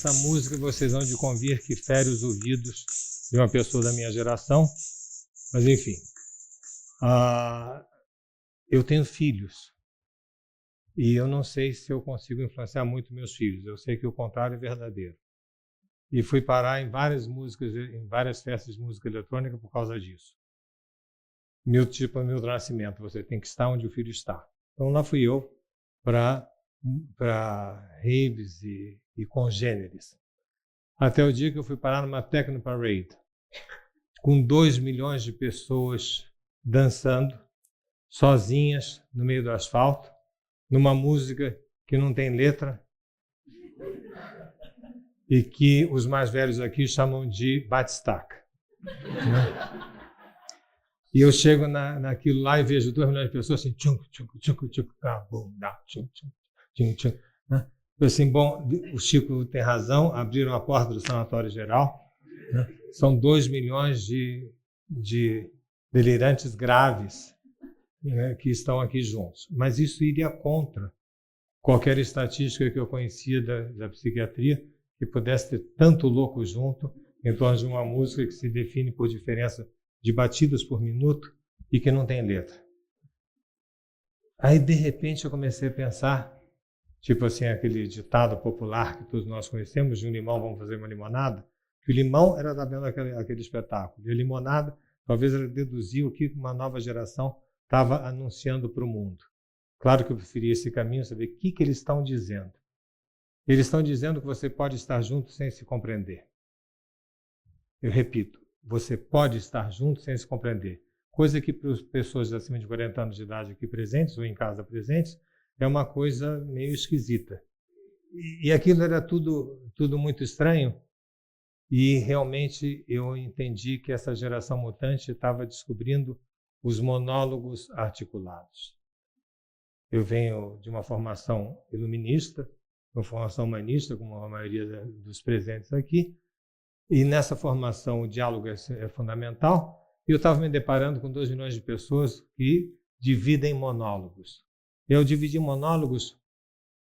essa música vocês vão de convir que fere os ouvidos de uma pessoa da minha geração, mas enfim. Eu tenho filhos e eu não sei se eu consigo influenciar muito meus filhos. Eu sei que o contrário é verdadeiro. E fui parar em várias músicas, em várias festas de música eletrônica por causa disso. Tipo Milton Nascimento, você tem que estar onde o filho está. Então lá fui eu para raves e congêneres. Até o dia que eu fui parar numa techno parade, com 2 milhões de pessoas dançando, sozinhas, no meio do asfalto, numa música que não tem letra e que os mais velhos aqui chamam de batistaca. Né? E eu chego naquilo lá e vejo 2 milhões de pessoas assim, tchum, tchum, tchum, tchum, tchum, tchum, tchum, né? Eu assim, bom, o Chico tem razão, abriram a porta do Sanatório Geral, né? São 2 milhões de delirantes graves, né, que estão aqui juntos. Mas isso iria contra qualquer estatística que eu conhecia da psiquiatria, que pudesse ter tanto louco junto em torno de uma música que se define por diferença de batidas por minuto e que não tem letra. Aí, de repente, eu comecei a pensar, tipo assim, aquele ditado popular que todos nós conhecemos, de um limão vamos fazer uma limonada, que o limão era da vendo aquele espetáculo, e a limonada, talvez ela deduzia o que uma nova geração estava anunciando para o mundo. Claro que eu preferia esse caminho, saber o que eles estão dizendo. Eles estão dizendo que você pode estar junto sem se compreender. Eu repito, você pode estar junto sem se compreender. Coisa que para as pessoas acima de 40 anos de idade aqui presentes, ou em casa presentes, é uma coisa meio esquisita. E aquilo era tudo muito estranho, e realmente eu entendi que essa geração mutante estava descobrindo os monólogos articulados. Eu venho de uma formação iluminista, uma formação humanista, como a maioria dos presentes aqui, e nessa formação o diálogo é fundamental, e eu estava me deparando com 2 milhões de pessoas que dividem monólogos. Eu dividir monólogos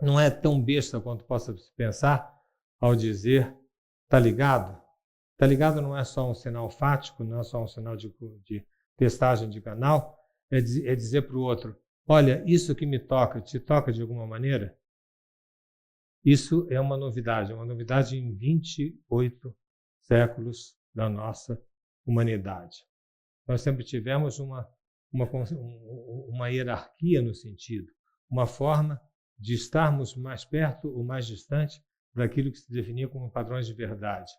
não é tão besta quanto possa se pensar ao dizer, tá ligado? Tá ligado não é só um sinal fático, não é só um sinal de testagem de canal, é dizer para o outro, olha, isso que me toca, te toca de alguma maneira? Isso é uma novidade em 28 séculos da nossa humanidade. Nós sempre tivemos uma hierarquia no sentido, uma forma de estarmos mais perto ou mais distante daquilo que se definia como padrões de verdade.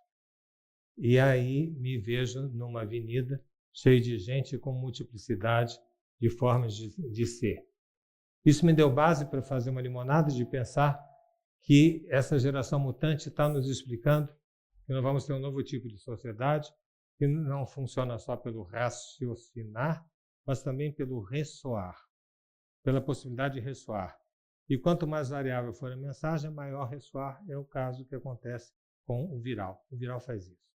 E aí me vejo numa avenida cheia de gente com multiplicidade de formas de ser. Isso me deu base para fazer uma limonada de pensar que essa geração mutante está nos explicando que nós vamos ter um novo tipo de sociedade que não funciona só pelo raciocinar, mas também pelo ressoar, pela possibilidade de ressoar. E quanto mais variável for a mensagem, maior ressoar é o caso que acontece com o viral. O viral faz isso.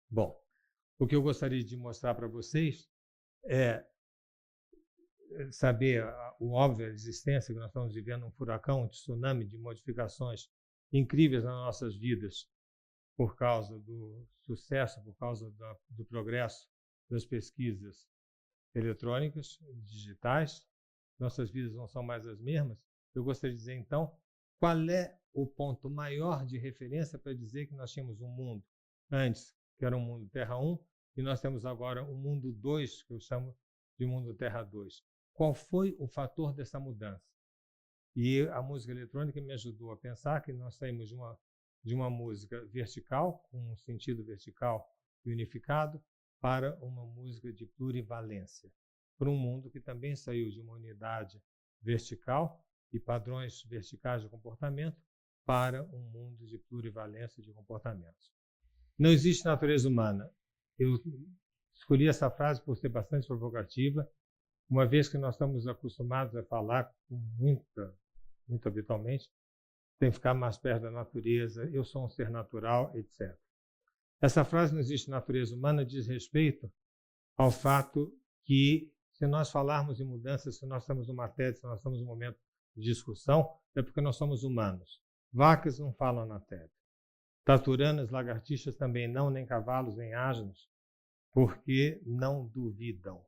Bom, o que eu gostaria de mostrar para vocês é saber o óbvio, a existência que nós estamos vivendo, um furacão, um tsunami de modificações incríveis nas nossas vidas por causa do sucesso, por causa do progresso das pesquisas eletrônicas, digitais. Nossas vidas não são mais as mesmas. Eu gostaria de dizer, então, qual é o ponto maior de referência para dizer que nós tínhamos um mundo antes, que era um mundo Terra 1, e nós temos agora um mundo 2, que eu chamo de mundo Terra 2. Qual foi o fator dessa mudança? E a música eletrônica me ajudou a pensar que nós saímos de uma música vertical, com um sentido vertical e unificado, para uma música de plurivalência, para um mundo que também saiu de uma unidade vertical e padrões verticais de comportamento para um mundo de plurivalência de comportamentos. Não existe natureza humana. Eu escolhi essa frase por ser bastante provocativa, uma vez que nós estamos acostumados a falar muito habitualmente, tem que ficar mais perto da natureza, eu sou um ser natural, etc. Essa frase não existe natureza humana diz respeito ao fato que, se nós falarmos em mudança, se nós estamos numa TED, se nós estamos num momento de discussão, é porque nós somos humanos. Vacas não falam na TED. Taturanas, lagartixas também não, nem cavalos, nem asnos, porque não duvidam.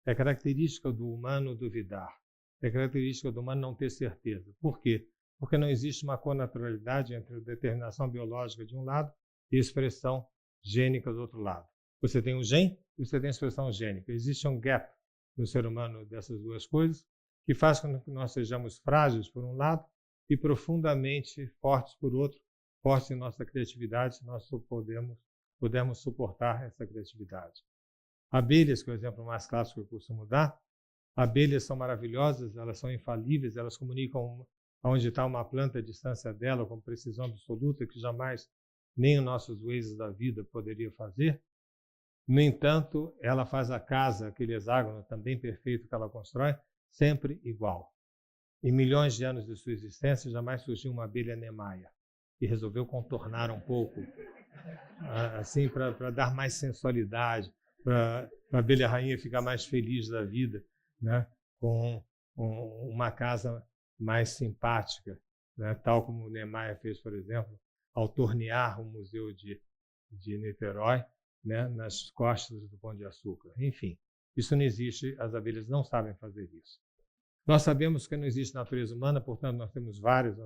É característica do humano duvidar. É característica do humano não ter certeza. Por quê? Porque não existe uma connaturalidade entre a determinação biológica de um lado e a expressão gênica do outro lado. Você tem um gene e você tem a expressão gênica. Existe um gap no ser humano dessas duas coisas que faz com que nós sejamos frágeis por um lado e profundamente fortes por outro, fortes em nossa criatividade, se nós pudermos suportar essa criatividade. Abelhas, que é o exemplo mais clássico que eu costumo dar, abelhas são maravilhosas, elas são infalíveis, elas comunicam onde está uma planta, a distância dela, com precisão absoluta, que jamais nem os nossos Waze da vida poderia fazer. No entanto, ela faz a casa, aquele hexágono também perfeito que ela constrói, sempre igual. Em milhões de anos de sua existência, jamais surgiu uma abelha nemaia e resolveu contornar um pouco, assim, para dar mais sensualidade, para a abelha rainha ficar mais feliz da vida, né? Com uma casa mais simpática, né? Tal como o Niemeyer fez, por exemplo, ao tornear o Museu de Niterói, né? Nas costas do Pão de Açúcar. Enfim, isso não existe, as abelhas não sabem fazer isso. Nós sabemos que não existe natureza humana, portanto, nós temos vários,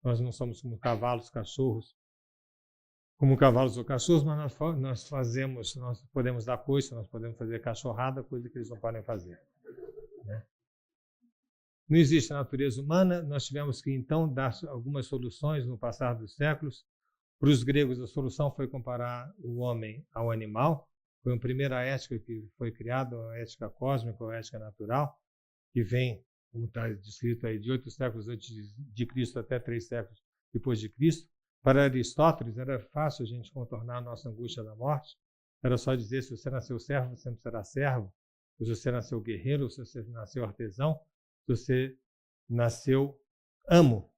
nós não somos como cavalos, cachorros, como cavalos ou cachorros, mas nós podemos dar coice, nós podemos fazer cachorrada, coisa que eles não podem fazer. Né? Não existe a natureza humana, nós tivemos que, então, dar algumas soluções no passar dos séculos. Para os gregos, a solução foi comparar o homem ao animal. Foi a primeira ética que foi criada, a ética cósmica, a ética natural, que vem, como está descrito aí, de 8 séculos antes de Cristo até 3 séculos depois de Cristo. Para Aristóteles, era fácil a gente contornar a nossa angústia da morte. Era só dizer, se você nasceu servo, você sempre será servo. Se você nasceu guerreiro, se você nasceu artesão, se você nasceu amo.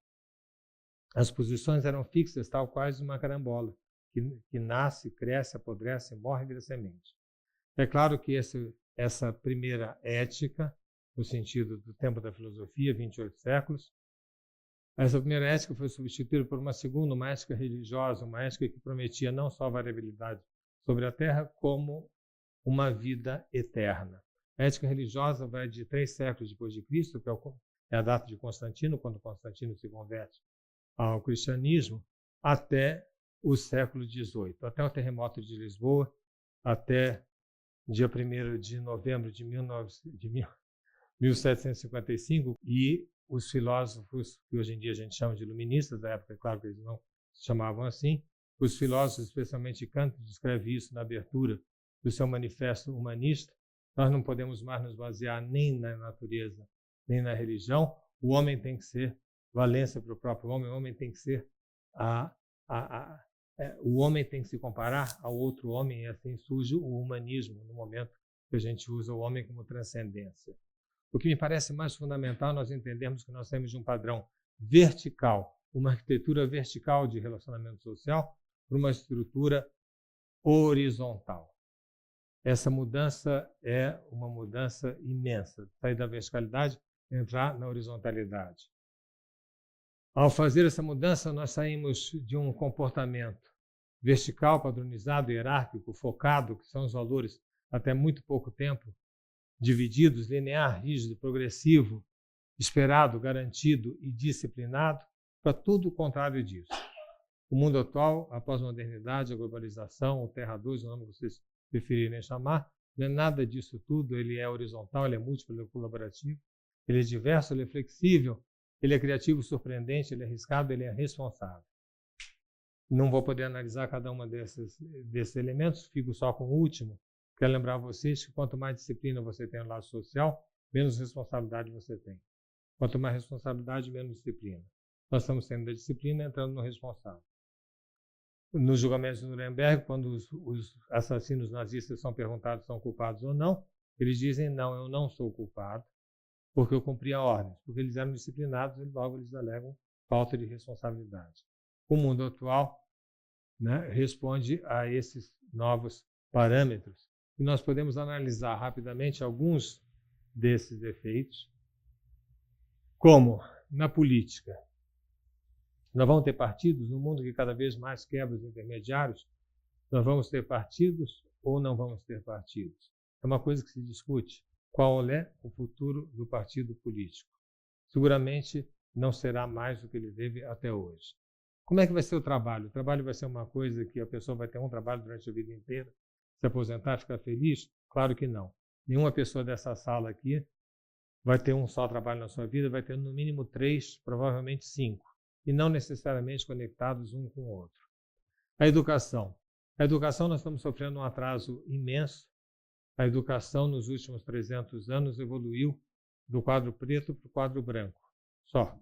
As posições eram fixas, tal quais uma carambola, que nasce, cresce, apodrece, morre e vira semente. É claro que essa primeira ética, no sentido do tempo da filosofia, 28 séculos, essa primeira ética foi substituída por uma segunda, uma ética religiosa, uma ética que prometia não só variabilidade sobre a Terra, como uma vida eterna. A ética religiosa vai de 3 séculos depois de Cristo, que é a data de Constantino, quando Constantino se converte ao cristianismo, até o século XVIII, até o terremoto de Lisboa, até dia 1º de novembro de 1755, e os filósofos, que hoje em dia a gente chama de iluministas, da época, é claro que eles não se chamavam assim, os filósofos, especialmente Kant, descreve isso na abertura do seu manifesto humanista. Nós não podemos mais nos basear nem na natureza, nem na religião. O homem tem que ser valência para o próprio homem, o homem tem que ser o homem tem que se comparar ao outro homem, e assim surge o humanismo, no momento que a gente usa o homem como transcendência. O que me parece mais fundamental, nós entendermos que nós temos um padrão vertical, uma arquitetura vertical de relacionamento social, para uma estrutura horizontal. Essa mudança é uma mudança imensa, sair da verticalidade e entrar na horizontalidade. Ao fazer essa mudança, nós saímos de um comportamento vertical, padronizado, hierárquico, focado, que são os valores até muito pouco tempo, divididos, linear, rígido, progressivo, esperado, garantido e disciplinado, para tudo o contrário disso. O mundo atual, a pós-modernidade, a globalização, o Terra 2, o nome que vocês preferirem chamar, não é nada disso tudo, ele é horizontal, ele é múltiplo, ele é colaborativo, ele é diverso, ele é flexível, ele é criativo, surpreendente, ele é arriscado, ele é responsável. Não vou poder analisar cada uma desses elementos, fico só com o último. Quero lembrar a vocês que quanto mais disciplina você tem no lado social, menos responsabilidade você tem. Quanto mais responsabilidade, menos disciplina. Nós estamos saindo da disciplina e entrando no responsável. No julgamento de Nuremberg, quando os assassinos nazistas são perguntados se são culpados ou não, eles dizem, não, eu não sou culpado, porque eu cumpri a ordem. Porque eles eram disciplinados e logo eles alegam falta de responsabilidade. O mundo atual, né, responde a esses novos parâmetros. E nós podemos analisar rapidamente alguns desses efeitos, como na política. Nós vamos ter partidos no mundo que cada vez mais quebra os intermediários. Nós vamos ter partidos ou não vamos ter partidos? É uma coisa que se discute. Qual é o futuro do partido político? Seguramente não será mais do que ele teve até hoje. Como é que vai ser o trabalho? O trabalho vai ser uma coisa que a pessoa vai ter um trabalho durante a vida inteira, se aposentar, ficar feliz? Claro que não. Nenhuma pessoa dessa sala aqui vai ter um só trabalho na sua vida, vai ter no mínimo 3, provavelmente 5, e não necessariamente conectados um com o outro. A educação. A educação, nós estamos sofrendo um atraso imenso. A educação, nos últimos 300 anos, evoluiu do quadro preto para o quadro branco, só.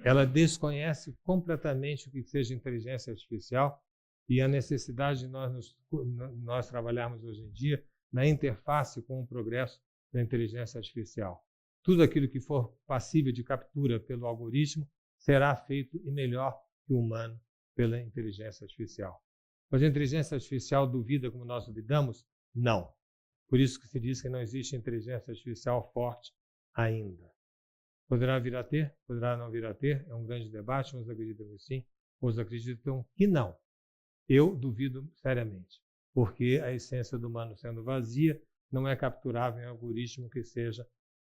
Ela desconhece completamente o que seja inteligência artificial e a necessidade de nós trabalharmos hoje em dia na interface com o progresso da inteligência artificial. Tudo aquilo que for passível de captura pelo algoritmo será feito e melhor que o humano pela inteligência artificial. Mas a inteligência artificial duvida como nós duvidamos? Não. Por isso que se diz que não existe inteligência artificial forte ainda. Poderá vir a ter? Poderá não vir a ter? É um grande debate. Uns acreditam que sim, outros acreditam que não. Eu duvido seriamente, porque a essência do humano sendo vazia não é capturável em algoritmo que seja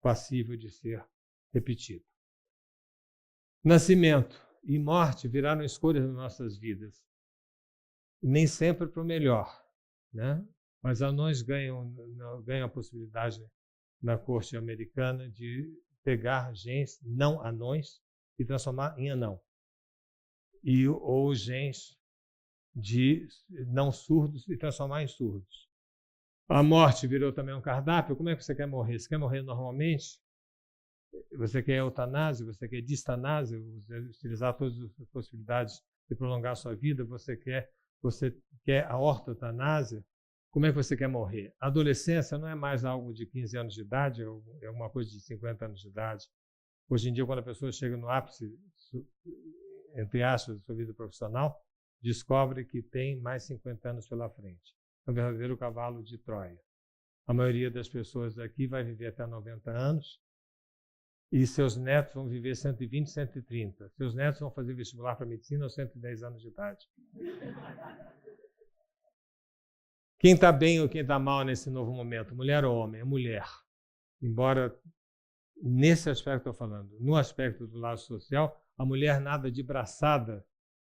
passível de ser repetido. Nascimento e morte viraram escolhas nas nossas vidas. Nem sempre para o melhor, né? Mas anões ganham a possibilidade na corte americana de pegar gens não anões e transformar em anão. Ou gens de não surdos e transformar em surdos. A morte virou também um cardápio. Como é que você quer morrer? Você quer morrer normalmente? Você quer eutanásia? Você quer distanásia? Você utilizar todas as possibilidades de prolongar a sua vida? Você quer a ortotanásia? Como é que você quer morrer? A adolescência não é mais algo de 15 anos de idade, é uma coisa de 50 anos de idade. Hoje em dia, quando a pessoa chega no ápice, entre aspas, da sua vida profissional, descobre que tem mais 50 anos pela frente. É um verdadeiro cavalo de Troia. A maioria das pessoas aqui vai viver até 90 anos e seus netos vão viver 120, 130. Seus netos vão fazer vestibular para medicina aos 110 anos de idade. Quem está bem ou quem está mal nesse novo momento? Mulher ou homem? É mulher. Embora, nesse aspecto estou falando, no aspecto do lado social, a mulher nada de braçada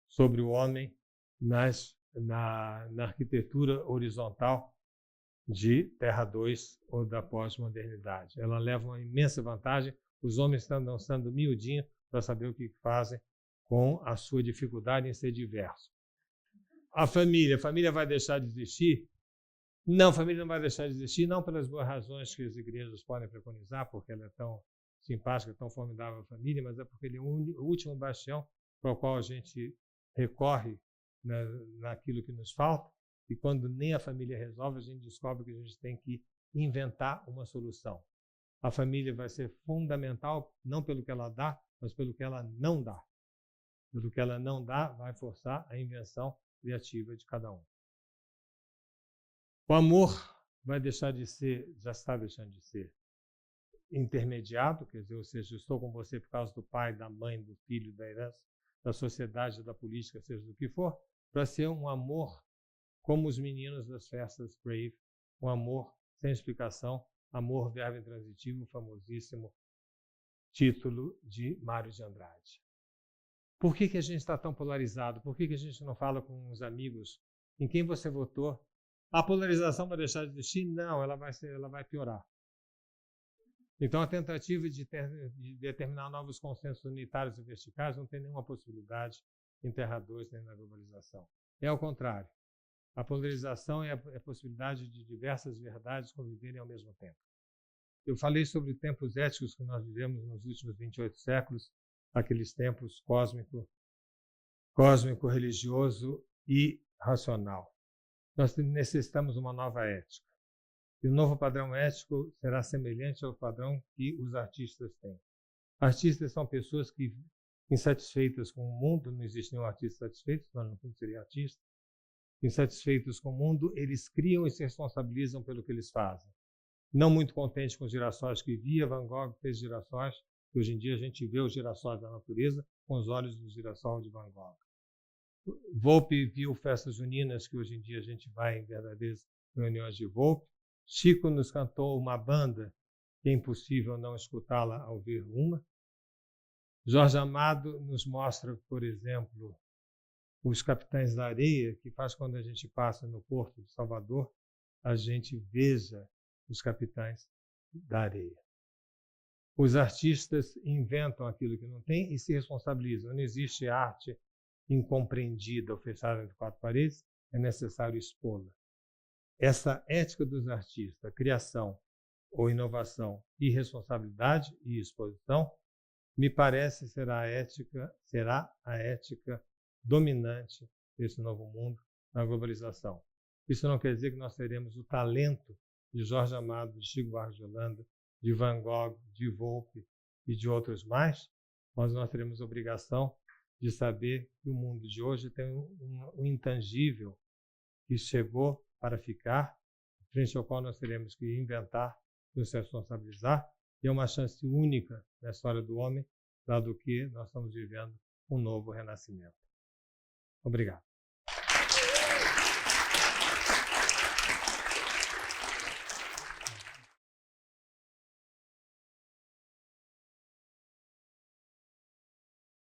sobre o homem na arquitetura horizontal de Terra 2 ou da pós-modernidade. Ela leva uma imensa vantagem. Os homens estão dançando miudinho para saber o que fazem com a sua dificuldade em ser diverso. A família vai deixar de existir? Não, a família não vai deixar de existir, não pelas boas razões que as igrejas podem preconizar, porque ela é tão simpática, tão formidável a família, mas é porque ele é o último bastião para o qual a gente recorre naquilo que nos falta, e quando nem a família resolve, a gente descobre que a gente tem que inventar uma solução. A família vai ser fundamental, não pelo que ela dá, mas pelo que ela não dá. Pelo que ela não dá, vai forçar a invenção criativa de cada um. O amor vai deixar de ser, já está deixando de ser, intermediado, quer dizer, ou seja, eu estou com você por causa do pai, da mãe, do filho, da herança, da sociedade, da política, seja do que for, para ser um amor como os meninos das festas Brave, um amor sem explicação, amor, verbo intransitivo, famosíssimo título de Mário de Andrade. Por que a gente está tão polarizado? Por que a gente não fala com os amigos em quem você votou? A polarização vai deixar de existir? Não, ela vai piorar. Então, a tentativa de determinar novos consensos unitários e verticais não tem nenhuma possibilidade em Terra 2 nem na globalização. É ao contrário. A polarização é a possibilidade de diversas verdades conviverem ao mesmo tempo. Eu falei sobre tempos éticos que nós vivemos nos últimos 28 séculos, aqueles tempos cósmico, religioso e racional. Nós necessitamos uma nova ética. E o novo padrão ético será semelhante ao padrão que os artistas têm. Artistas são pessoas que, insatisfeitas com o mundo, não existe nenhum artista satisfeito, senão não seria artista. Insatisfeitos com o mundo, eles criam e se responsabilizam pelo que eles fazem. Não muito contente com os girassóis que via, Van Gogh fez girassóis Hoje em dia a gente vê os girassóis da natureza com os olhos do girassol de Van Gogh. Volpe viu festas juninas, que hoje em dia a gente vai em verdadeiras reuniões de Volpe. Chico nos cantou uma banda que é impossível não escutá-la ao ver uma. Jorge Amado nos mostra, por exemplo, os Capitães da Areia, que faz quando a gente passa no Porto de Salvador, a gente veja os Capitães da Areia. Os artistas inventam aquilo que não tem e se responsabilizam. Não existe arte incompreendida ou fechada entre quatro paredes, é necessário expô-la. Essa ética dos artistas, criação ou inovação e responsabilidade e exposição, me parece será a ética dominante desse novo mundo na globalização. Isso não quer dizer que nós teremos o talento de Jorge Amado, de Chico Buarque de Holanda, de Van Gogh, de Volpe e de outros mais, mas nós teremos a obrigação de saber que o mundo de hoje tem um intangível que chegou para ficar, frente ao qual nós teremos que inventar, nos responsabilizar, e é uma chance única na história do homem, dado que nós estamos vivendo um novo renascimento. Obrigado.